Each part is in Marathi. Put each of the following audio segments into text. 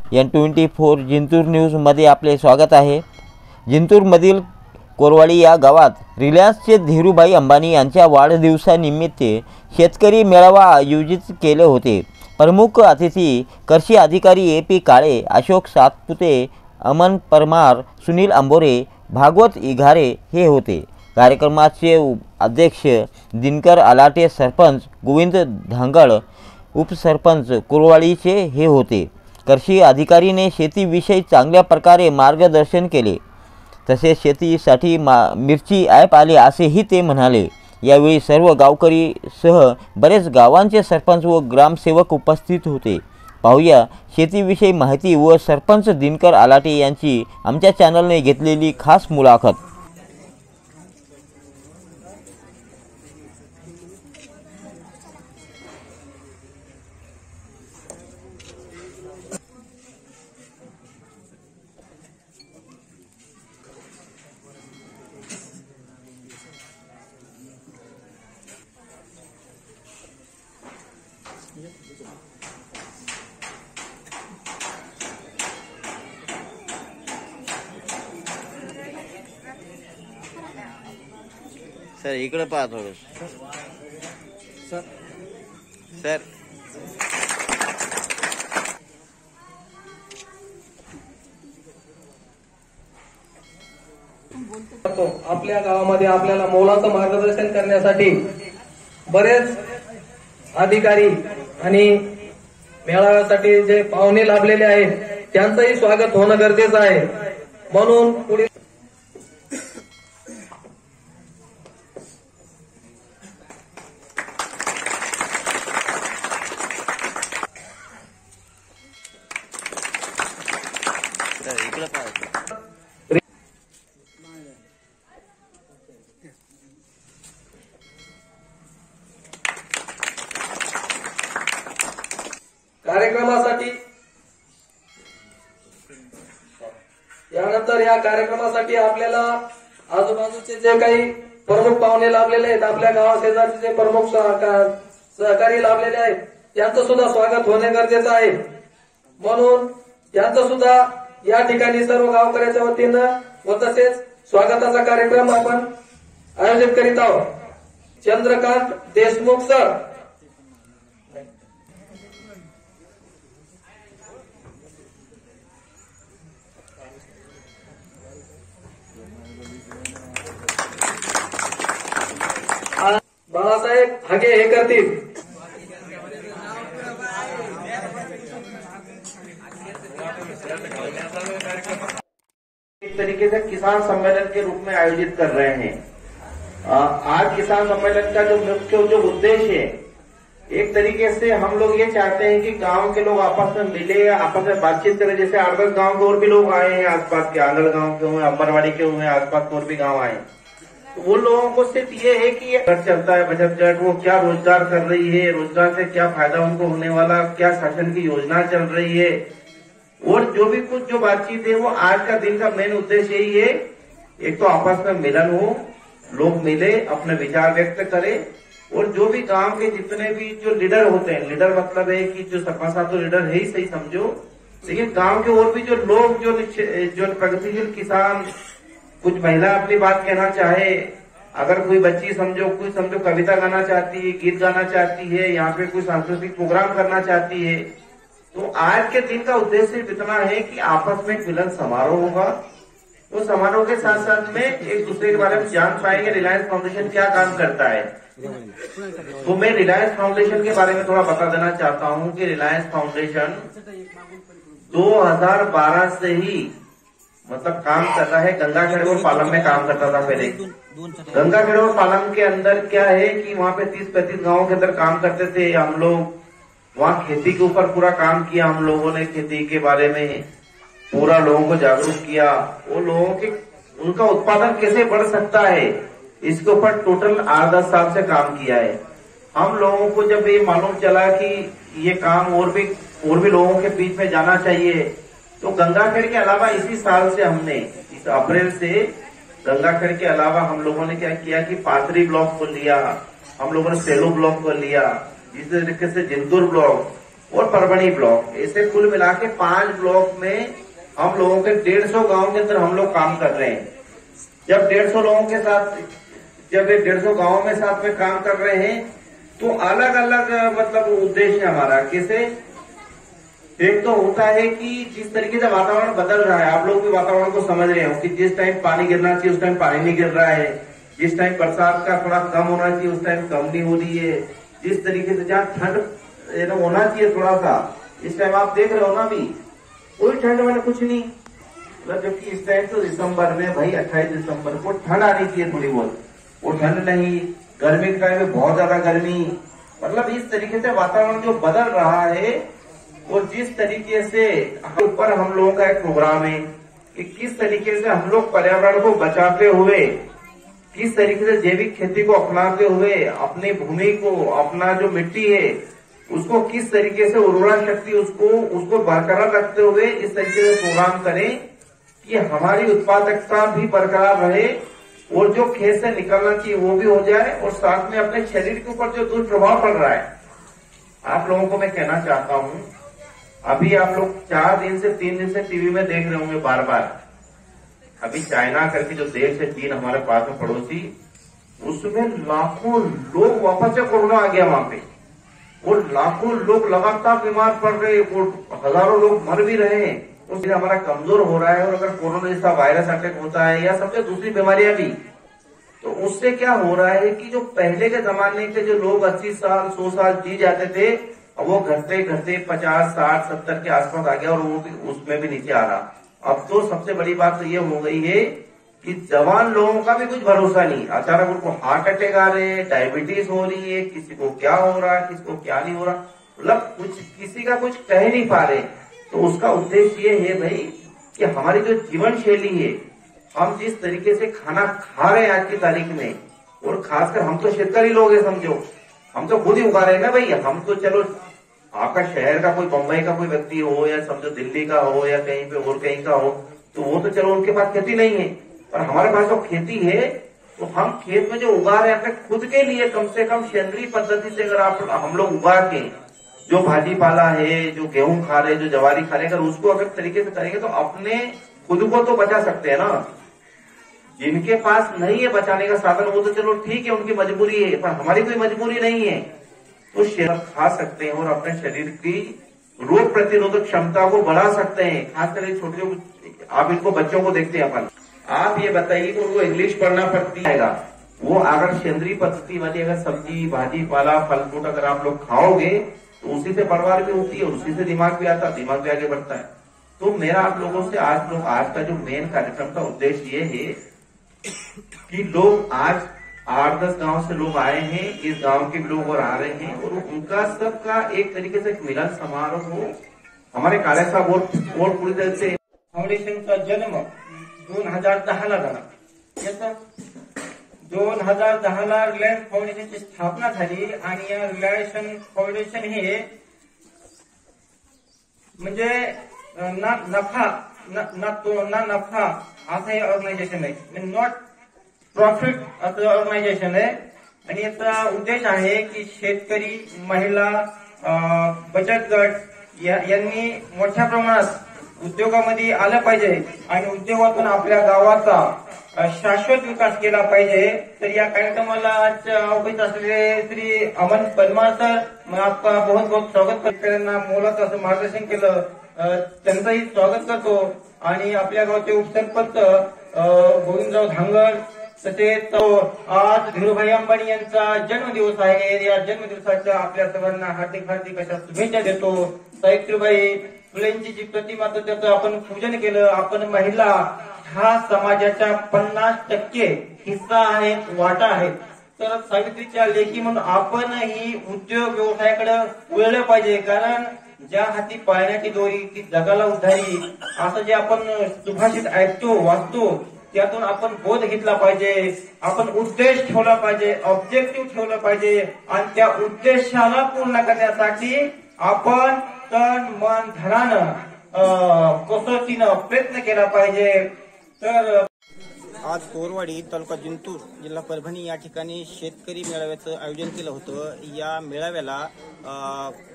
N24 जिंतूर न्यूजमध्ये आपले स्वागत आहे। जिंतूरमधील कोरवाडी या गावात रिलायन्सचे धीरूभाई अंबानी यांच्या वाढदिवसानिमित्त शेतकरी मेळावा आयोजित केले होते। प्रमुख अतिथी कृषी अधिकारी AP काळे, अशोक सातपुते, अमन परमार, सुनील अंबोरे, भागवत इघारे हे होते। कार्यक्रमाचे अध्यक्ष दिनकर आलाटे, सरपंच गोविंद धांगळ, उपसरपंच कोरवाडीचे हे होते। कृषी अधिकारीने शेतीविषयी चांगल्या प्रकारे मार्गदर्शन केले, तसेच शेतीसाठी मिरची ॲप आले असेही ते म्हणाले। यावेळी सर्व गावकरीसह बरेच गावांचे सरपंच व ग्रामसेवक उपस्थित होते। पाहूया शेतीविषयी माहिती व सरपंच दिनकर आलाटे यांची आमच्या चॅनलने घेतलेली खास मुलाखत। सर इकडे पहा थोडं सर। आपल्या गावामध्ये आपल्याला मोलाचं मार्गदर्शन करण्यासाठी बरेच अधिकारी आणि मेळाव्यासाठी जे पाहुणे लाभलेले आहेत त्यांचंही स्वागत होणं गरजेचं आहे। म्हणून पुढे कार्यक्रमासाठी यानंतर या कार्यक्रमासाठी आपल्याला आजूबाजूचे जे काही प्रमुख पाहुणे लाभलेले आहेत, आपल्या गावाशेजारचे जे प्रमुख सहकारी लाभलेले आहेत त्यांचं सुद्धा स्वागत होणे गरजेचं आहे। म्हणून त्यांचं सुद्धा या ठिकाणी सर्व गावकऱ्याच्या वतीनं व तसेच स्वागताचा कार्यक्रम आपण आयोजित करीत आहोत। चंद्रकांत देशमुख सर, बाळासाहेब हागे हे करतील। एक तरीके से किसान सम्मेलन के रूप में आयोजित कर रहे हैं। आज किसान सम्मेलन का जो मुख्य जो उद्देश्य है, एक तरीके से हम लोग ये चाहते हैं कि गांव के लोग आपस में मिले, आपस में बातचीत करें। जैसे 8-10 गांव के और भी लोग आए हैं, आसपास के आंगल गांव के हुए, अंबरवाड़ी के हुए, आसपास और भी गांव आए। तो वो लोगों को सिर्फ ये है कि ये चलता है बचत गट, वो क्या रोजगार कर रही है, रोजगार से क्या फायदा उनको होने वाला, क्या शासन की योजना चल रही है, और जो भी कुछ जो बातचीत है वो आज का दिन का मेन उद्देश्य यही है। एक तो आपस में मिलन हो, लोग मिले, अपने विचार व्यक्त करें, और जो भी गांव के जितने भी जो लीडर होते हैं, लीडर मतलब है कि जो सरपंच साहब तो लीडर है ही सही समझो, लेकिन गांव के और भी जो लोग जो प्रगतिशील किसान, कुछ महिला अपनी बात कहना चाहे, अगर कोई बच्ची समझो कोई समझो कविता गाना चाहती है, गीत गाना चाहती है, यहाँ पे कोई सांस्कृतिक प्रोग्राम करना चाहती है, तो आज के दिन का उद्देश्य इतना है कि आपस में मिलन समारोह होगा। तो समारोह के साथ साथ में एक दूसरे के बारे में जान पाएंगे रिलायंस फाउंडेशन क्या काम करता है। तो मैं रिलायंस फाउंडेशन के बारे में थोड़ा बता देना चाहता हूँ कि रिलायंस फाउंडेशन 2012 से ही मतलब काम कर रहा है। गंगाखेड़ और पालम में काम करता था पहले। गंगाखेड़ और पालम के अंदर क्या है कि वहाँ पे 30-35 गाँव के अंदर काम करते थे हम लोग। वहाँ खेती के ऊपर पूरा काम किया हम लोगों ने, खेती के बारे में पूरा लोगों को जागरूक किया। वो लोगों के उनका उत्पादन कैसे बढ़ सकता है इसके ऊपर टोटल 8-10 साल से काम किया है। हम लोगों को जब ये मालूम चला कि ये काम और भी लोगों के बीच में जाना चाहिए, तो गंगाखेड़ के अलावा इसी साल से हमने इस अप्रैल से गंगाखेड़ के अलावा हम लोगों ने क्या किया कि पाथरी ब्लॉक को लिया, हम लोगों ने सेलू ब्लॉक को लिया, इस तरीके से जिंतूर ब्लॉक और परभणी ब्लॉक, ऐसे कुल मिला के 5 ब्लॉक में हम लोगों के 150 गांव के अंदर हम लोग काम कर रहे हैं। जब 150 लोगों के साथ, जब 150 गांव में साथ में काम कर रहे हैं तो अलग अलग मतलब उद्देश्य हमारा कैसे, एक तो होता है कि जिस तरीके से वातावरण बदल रहा है, आप लोग भी वातावरण को समझ रहे हो कि जिस टाइम पानी गिरना चाहिए उस टाइम पानी नहीं गिर रहा है, जिस टाइम बरसात का थोड़ा कम होना चाहिए उस टाइम कम नहीं हो रही है, जिस तरीके से जहाँ ठंड होना चाहिए थोड़ा सा, इस टाइम आप देख रहे हो ना अभी कोई ठंड मैंने कुछ नहीं, मतलब जबकि इस टाइम तो दिसंबर में भाई 28 दिसंबर को ठंड आनी चाहिए थोड़ी बहुत, वो ठंड नहीं, गर्मी के टाइम में बहुत ज्यादा गर्मी, मतलब इस तरीके से वातावरण जो बदल रहा है और जिस तरीके से ऊपर हम लोगों का एक प्रोग्राम है कि किस तरीके से हम लोग पर्यावरण को बचाते हुए, किस तरीके से जैविक खेती को अपनाते हुए अपनी भूमि को, अपना जो मिट्टी है उसको किस तरीके से उर्वरा शक्ति उसको बरकरार रखते हुए इस तरीके से प्रोग्राम करें कि हमारी उत्पादकता भी बरकरार रहे और जो खेत से निकलना चाहिए वो भी हो जाए और साथ में अपने शरीर के ऊपर जो दुष्प्रभाव पड़ रहा है, आप लोगों को मैं कहना चाहता हूं, अभी आप लोग 4 दिन से 3 दिन से टीवी में देख रहे होंगे बार बार, अभी चाइना करके जो देश है, चीन हमारे पास में पड़ोसी, उसमें लाखों लोग वापस से कोरोना आ गया वहां पे और लाखों लोग लगातार बीमार पड़ रहे और हजारों लोग मर भी रहे हैं। उससे हमारा कमजोर हो रहा है और अगर कोरोना जैसा वायरस अटैक होता है या सबसे दूसरी बीमारियां भी, तो उससे क्या हो रहा है कि जो पहले के जमाने के जो लोग 80 साल 100 साल जी जाते थे, अब वो घटते घटते 50 60 70 के आसपास आ गया और वो भी उसमें भी नीचे आ रहा। अब तो सबसे बड़ी बात तो ये हो गई है कि जवान लोगों का भी कुछ भरोसा नहीं, अचानक उनको हार्ट अटैक आ रहे हैं, डायबिटीज हो रही है, किसी को क्या हो रहा है, किसी को क्या नहीं हो रहा, मतलब कुछ किसी का कुछ कह नहीं पा रहे। तो उसका उद्देश्य ये है भाई कि हमारी जो जीवन शैली है, हम जिस तरीके से खाना खा रहे हैं आज की तारीख में, और खासकर हम तो शेतकारी लोग हैं, समझो हम तो खुद ही उगा रहे हैं ना भाई, हम तो चलो आपका शहर का कोई बम्बई का कोई व्यक्ति हो या समझो दिल्ली का हो या कहीं पे और कहीं का हो, तो वो तो चलो उनके पास खेती नहीं है, पर हमारे पास जो खेती है तो हम खेत में जो उगा रहे हैं अपने खुद के लिए, कम से कम सेंद्रीय पद्धति से अगर हम लोग उगा के जो भाजी पाला है, जो गेहूं खा रहे, जो जवारी खा रहे, अगर उसको अगर तरीके से करेंगे तो अपने खुद को तो बचा सकते हैं ना। जिनके पास नहीं है बचाने का साधन वो तो चलो ठीक है, उनकी मजबूरी है, पर हमारी कोई मजबूरी नहीं है, तो शरीर खा सकते हैं और अपने शरीर की रोग प्रतिरोधक क्षमता को बढ़ा सकते हैं। खासकर छोटे आप इनको बच्चों को देखते हैं अपन, आप ये बताइए कि उनको इंग्लिश पढ़ना पड़ती है, वो अगर सेंद्रीय पद्धति वाली अगर सब्जी भाजी पाला फल फ्रूट अगर आप लोग खाओगे तो उसी से परवार भी होती है और उसी से दिमाग भी आता है, दिमाग भी आगे बढ़ता है। तो मेरा आप लोगों से आज का जो मेन कार्यक्रम का उद्देश्य ये है कि लोग आज 8-10 गांव से लोग आए हैं, इस गांव के लोग और आ रहे हैं और उनका सबका एक तरीके से मिलन समारोह हो। हमारे काले साहब और पूरी तरह से फाउंडेशनचा जन्म 2010ला झाला। याचा 2010ला रिलायन्स फाउंडेशनची स्थापना झाली आणि या रिलायन्स फाउंडेशन हे म्हणजे ना नफा असं हे ऑर्गनायझेशन आहे, नॉट प्रॉफिट असं ऑर्गनायझेशन आहे आणि याचा उद्देश आहे की शेतकरी, महिला, बचत गट यांनी मोठ्या प्रमाणात उद्योगामध्ये आलं पाहिजे आणि उद्योगातून आपल्या गावाचा शाश्वत विकास केला पाहिजे। तर या कार्यक्रमाला आज उपस्थित असलेले श्री अमन पन्माळ सर, मैं आपका बहुत बहुत स्वागत करतो, मोलाचं असं मार्गदर्शन केलं त्यांचंही स्वागत करतो आणि आपल्या गावचे उपसरपंच गोविंदराव धांगड तसेच आज धीरूभाई अंबानी यांचा जन्मदिवस आहे, या जन्मदिवसाच्या आपल्या सर्वांना हार्दिक हार्दिक अशा शुभेच्छा देतो। सावित्रीबाई फुलेंची जी प्रतिमा तर त्याचं आपण पूजन केलं, आपण महिला हा समाजाच्या 50% हिस्सा आहे, वाटा आहे, तर सावित्रीच्या लेखी म्हणून आपणही उद्योग व्यवसायाकडे वळलं पाहिजे, कारण ज्या हाती पाळण्याची दोरी ती जगाला उद्धारी असं जे आपण सुभाषित ऐकतो वाचतो त्यातून आपण बोध घेतला पाहिजे, आपण उद्देश ठेवला पाहिजे, ऑब्जेक्टिव्ह ठेवलं पाहिजे आणि त्या उद्देशाला पूर्ण करण्यासाठी आपण तन मन धनानं कसोटीनं प्रयत्न केला पाहिजे। तर आज कोरवाडी तालुका जिंतूर जिल्हा परभणी या ठिकाणी शेतकरी मेळाव्याचं आयोजन केलं होतं। या मेळाव्याला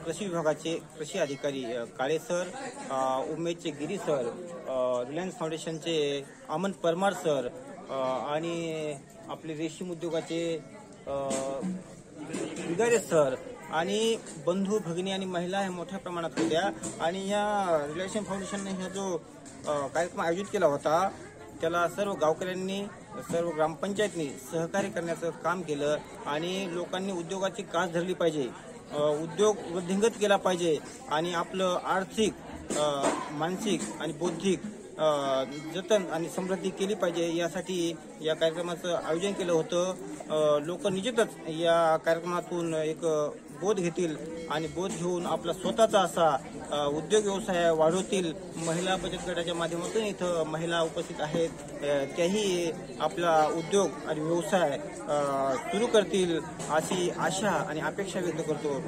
कृषी विभागाचे कृषी अधिकारी काळे सर, उमेदचे गिरी सर, रिलायन्स फाउंडेशनचे अमन परमार सर आणि आपले रेशीम उद्योगाचे बिगारे सर आणि बंधू भगिनी आणि महिला ह्या मोठ्या प्रमाणात होत्या। आणि या रिलायन्स फाउंडेशनने हा जो कार्यक्रम आयोजित केला होता त्याला सर्व गावकऱ्यांनी, सर्व ग्रामपंचायतनी सहकार्य करण्याचं काम केलं आणि लोकांनी उद्योगाची कास धरली पाहिजे, उद्योग वृद्धिंगत केला पाहिजे आणि आपलं आर्थिक, मानसिक आणि बौद्धिक जतन आणि समृद्धी केली पाहिजे, यासाठी या कार्यक्रमाचं आयोजन केलं होतं। लोक निश्चितच या कार्यक्रमातून एक बोध घेतील आणि बोध घेऊन आपला स्वतःचा असा उद्योग व्यवसाय वाढवतील। महिला बचत गटाच्या माध्यमातून इथं महिला उपस्थित आहेत, त्याही आपला उद्योग आणि व्यवसाय सुरू करतील अशी आशा आणि अपेक्षा व्यक्त करतो।